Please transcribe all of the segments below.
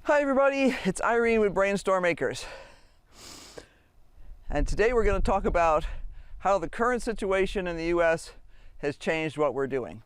Hi everybody, it's Irene with BrainStormAcres. And today we're going to talk about how the current situation in the US has changed what we're doing.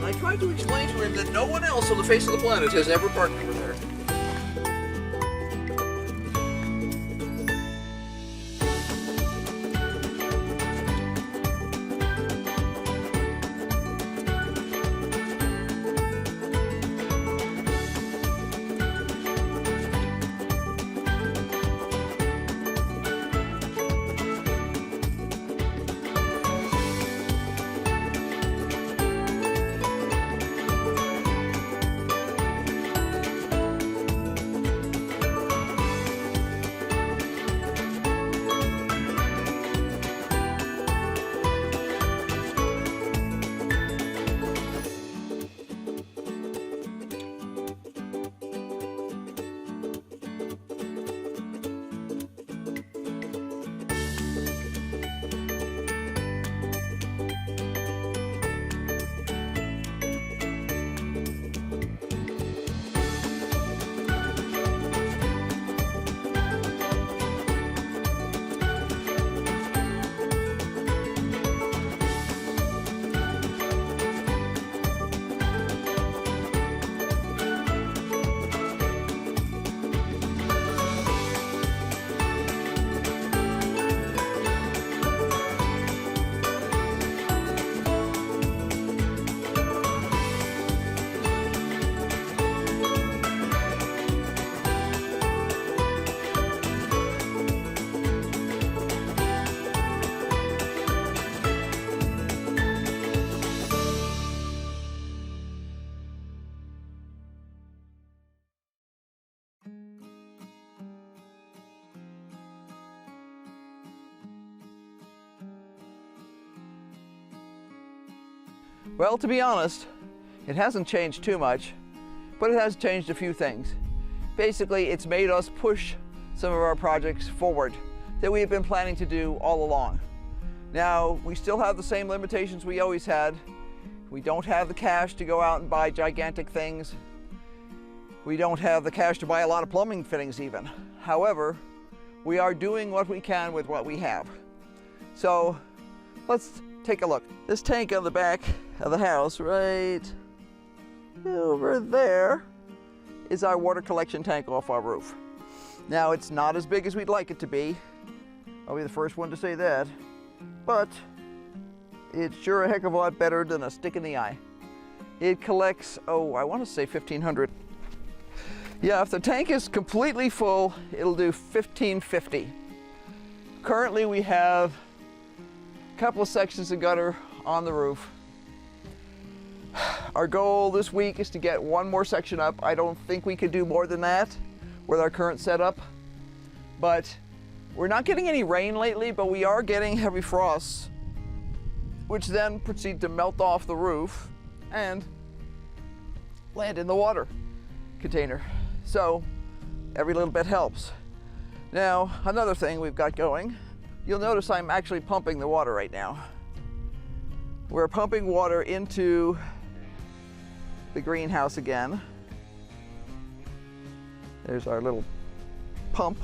I tried to explain to him that no one else on the face of the planet has ever parked over there. Well, to be honest, it hasn't changed too much, but it has changed a few things. Basically, it's made us push some of our projects forward that we have been planning to do all along. Now, we still have the same limitations we always had. We don't have the cash to go out and buy gigantic things. We don't have the cash to buy a lot of plumbing fittings even. However, we are doing what we can with what we have. So, let's take a look. This tank on the back of the house right over there is our water collection tank off our roof. Now, it's not as big as we'd like it to be. I'll be the first one to say that, but it's sure a heck of a lot better than a stick in the eye. It collects, oh, I want to say 1,500. Yeah, if the tank is completely full, it'll do 1,550. Currently, we have a couple of sections of gutter on the roof. Our goal this week is to get one more section up. I don't think we could do more than that with our current setup, but we're not getting any rain lately, but we are getting heavy frosts, which then proceed to melt off the roof and land in the water container. So every little bit helps. Now, another thing we've got going, you'll notice I'm actually pumping the water right now. We're pumping water into the greenhouse again. There's our little pump.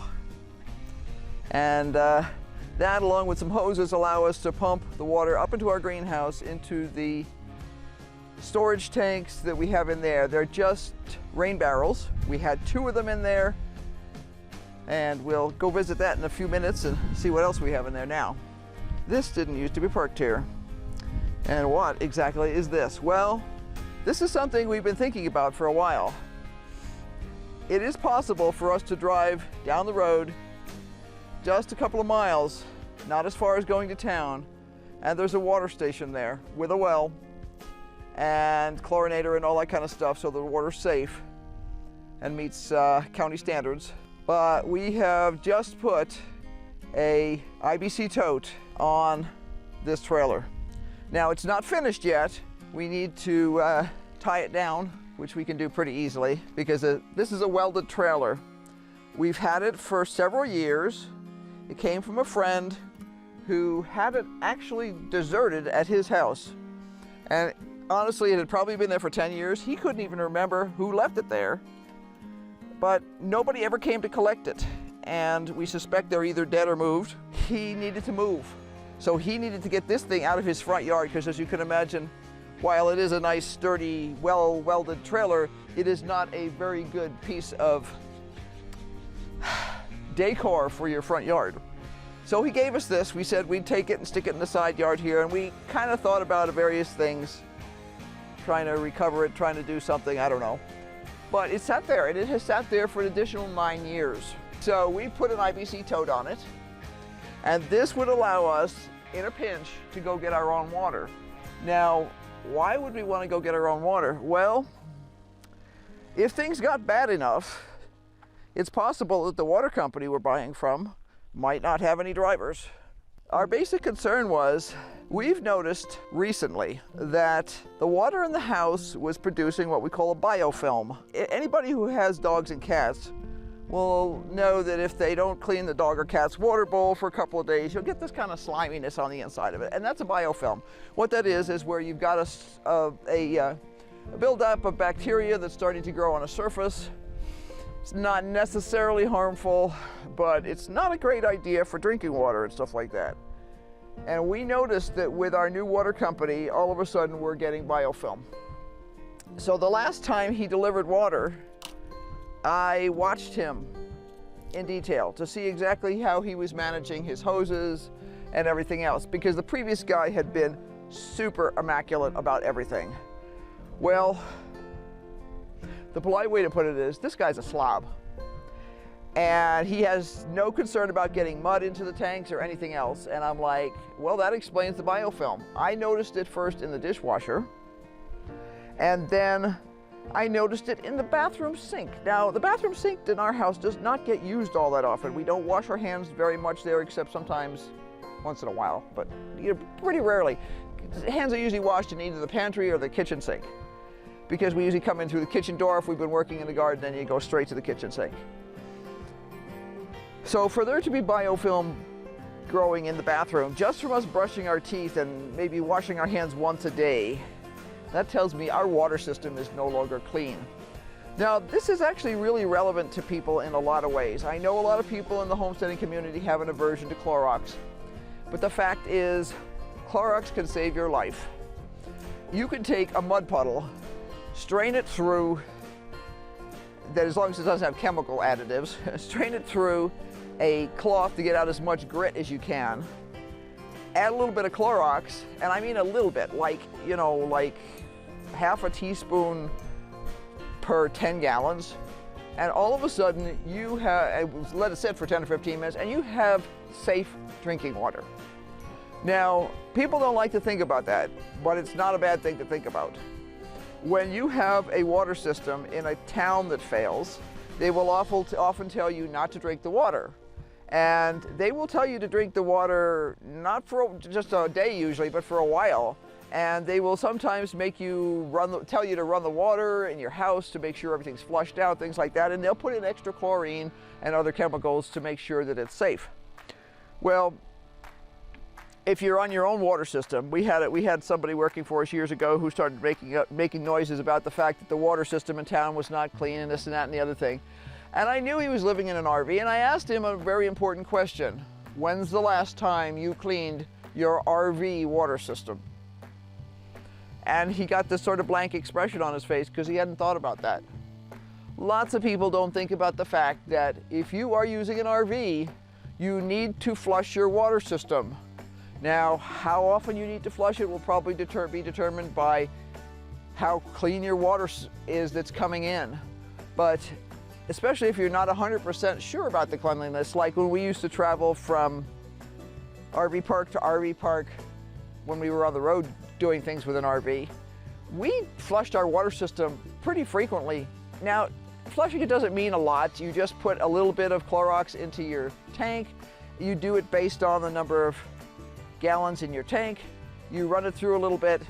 And that, along with some hoses, allow us to pump the water up into our greenhouse into the storage tanks that we have in there. They're just rain barrels. We had 2 of them in there, and we'll go visit that in a few minutes and see what else we have in there now. This didn't used to be parked here. And what exactly is this? Well, this is something we've been thinking about for a while. It is possible for us to drive down the road just a couple of miles, not as far as going to town, and there's a water station there with a well and chlorinator and all that kind of stuff, so the water's safe and meets county standards. But we have just put a IBC tote on this trailer. Now it's not finished yet. We need to tie it down, which we can do pretty easily because this is a welded trailer. We've had it for several years. It came from a friend who had it actually deserted at his house. And honestly, it had probably been there for 10 years. He couldn't even remember who left it there, but nobody ever came to collect it. And we suspect they're either dead or moved. He needed to move. So he needed to get this thing out of his front yard because, as you can imagine, while it is a nice, sturdy, well-welded trailer, it is not a very good piece of decor for your front yard. So he gave us this. We said we'd take it and stick it in the side yard here, and we kind of thought about various things, trying to recover it, trying to do something, I don't know. But it sat there, and it has sat there for an additional 9 years. So we put an IBC tote on it, and this would allow us, in a pinch, to go get our own water. Now, why would we want to go get our own water? Well, if things got bad enough, it's possible that the water company we're buying from might not have any drivers. Our basic concern was, we've noticed recently that the water in the house was producing what we call a biofilm. Anybody who has dogs and cats will know that if they don't clean the dog or cat's water bowl for a couple of days, you'll get this kind of sliminess on the inside of it, and that's a biofilm. What that is where you've got a buildup of bacteria that's starting to grow on a surface. It's not necessarily harmful, but it's not a great idea for drinking water and stuff like that. And we noticed that with our new water company, all of a sudden we're getting biofilm. So the last time he delivered water, I watched him in detail to see exactly how he was managing his hoses and everything else, because the previous guy had been super immaculate about everything. Well, the polite way to put it is, this guy's a slob. And he has no concern about getting mud into the tanks or anything else. And I'm like, well, that explains the biofilm. I noticed it first in the dishwasher, and then I noticed it in the bathroom sink. Now, the bathroom sink in our house does not get used all that often. We don't wash our hands very much there, except sometimes once in a while, but pretty rarely. Hands are usually washed in either the pantry or the kitchen sink, because we usually come in through the kitchen door if we've been working in the garden, then you go straight to the kitchen sink. So for there to be biofilm growing in the bathroom, just from us brushing our teeth and maybe washing our hands once a day, that tells me our water system is no longer clean. Now, this is actually really relevant to people in a lot of ways. I know a lot of people in the homesteading community have an aversion to Clorox, but the fact is, Clorox can save your life. You can take a mud puddle, strain it through, that as long as it doesn't have chemical additives, strain it through a cloth to get out as much grit as you can, add a little bit of Clorox, and I mean a little bit, like, you know, like half a teaspoon per 10 gallons, and all of a sudden you have, let it sit for 10 or 15 minutes, and you have safe drinking water. Now, people don't like to think about that, but it's not a bad thing to think about. When you have a water system in a town that fails, they will often tell you not to drink the water. And they will tell you to drink the water not for just a day usually, but for a while. And they will sometimes make you tell you to run the water in your house to make sure everything's flushed out, things like that. And they'll put in extra chlorine and other chemicals to make sure that it's safe. Well, if you're on your own water system, we had somebody working for us years ago who started making noises about the fact that the water system in town was not clean and this and that and the other thing. And I knew he was living in an RV, and I asked him a very important question. When's the last time you cleaned your RV water system? And he got this sort of blank expression on his face because he hadn't thought about that. Lots of people don't think about the fact that if you are using an RV, you need to flush your water system. Now, how often you need to flush it will probably be determined by how clean your water is that's coming in. But especially if you're not 100% sure about the cleanliness, like when we used to travel from RV park to RV park, when we were on the road doing things with an RV, we flushed our water system pretty frequently. Now, flushing it doesn't mean a lot. You just put a little bit of Clorox into your tank. You do it based on the number of gallons in your tank. You run it through a little bit.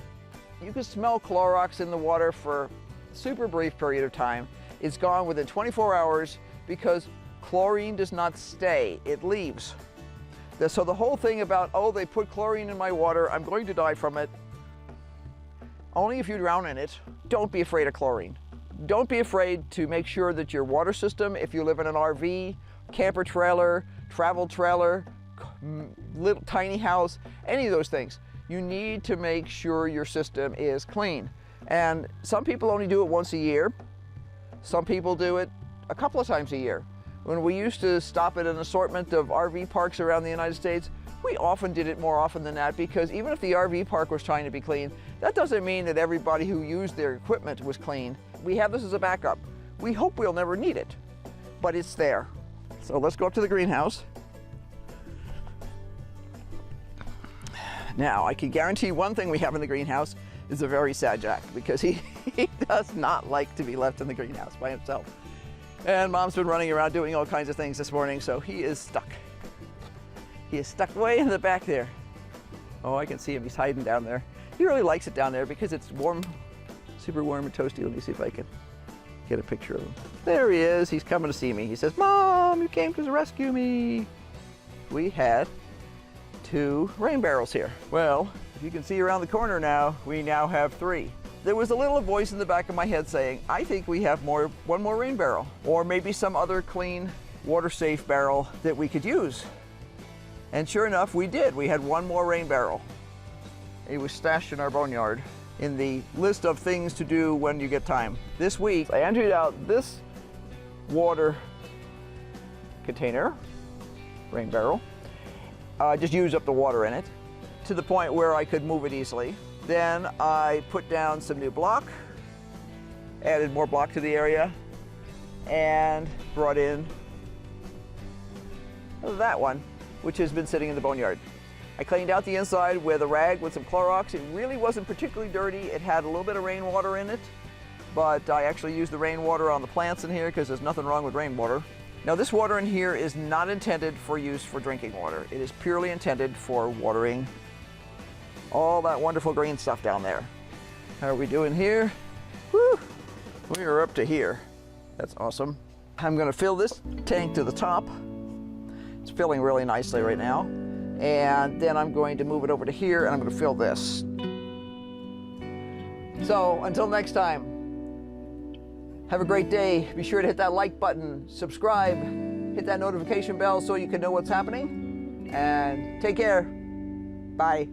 You can smell Clorox in the water for a super brief period of time. It's gone within 24 hours because chlorine does not stay, it leaves. So the whole thing about, oh, they put chlorine in my water, I'm going to die from it. Only if you drown in it. Don't be afraid of chlorine. Don't be afraid to make sure that your water system, if you live in an RV, camper trailer, travel trailer, little tiny house, any of those things, you need to make sure your system is clean. And some people only do it once a year. Some people do it a couple of times a year. When we used to stop at an assortment of RV parks around the United States, we often did it more often than that, because even if the RV park was trying to be clean, that doesn't mean that everybody who used their equipment was clean. We have this as a backup. We hope we'll never need it, but it's there. So let's go up to the greenhouse. Now, I can guarantee one thing we have in the greenhouse is a very sad Jack, because he does not like to be left in the greenhouse by himself. And Mom's been running around doing all kinds of things this morning, so he is stuck. He is stuck way in the back there. Oh, I can see him, he's hiding down there. He really likes it down there because it's warm, super warm and toasty. Let me see if I can get a picture of him. There he is, he's coming to see me. He says, Mom, you came to rescue me. We had 2 rain barrels here. Well, if you can see around the corner now, we now have 3. There was a little voice in the back of my head saying, I think we have one more rain barrel, or maybe some other clean, water-safe barrel that we could use. And sure enough, we did. We had one more rain barrel. It was stashed in our boneyard in the list of things to do when you get time. This week, I emptied out this water container, rain barrel. Just used up the water in it to the point where I could move it easily. Then I put down some new block, added more block to the area, and brought in that one, which has been sitting in the boneyard. I cleaned out the inside with a rag with some Clorox. It really wasn't particularly dirty. It had a little bit of rainwater in it, but I actually used the rainwater on the plants in here because there's nothing wrong with rainwater. Now, this water in here is not intended for use for drinking water. It is purely intended for watering all that wonderful green stuff down there. How are we doing here? Woo! We are up to here. That's awesome. I'm gonna fill this tank to the top. It's filling really nicely right now. And then I'm going to move it over to here and I'm gonna fill this. So until next time, have a great day. Be sure to hit that like button, subscribe, hit that notification bell so you can know what's happening. And take care. Bye.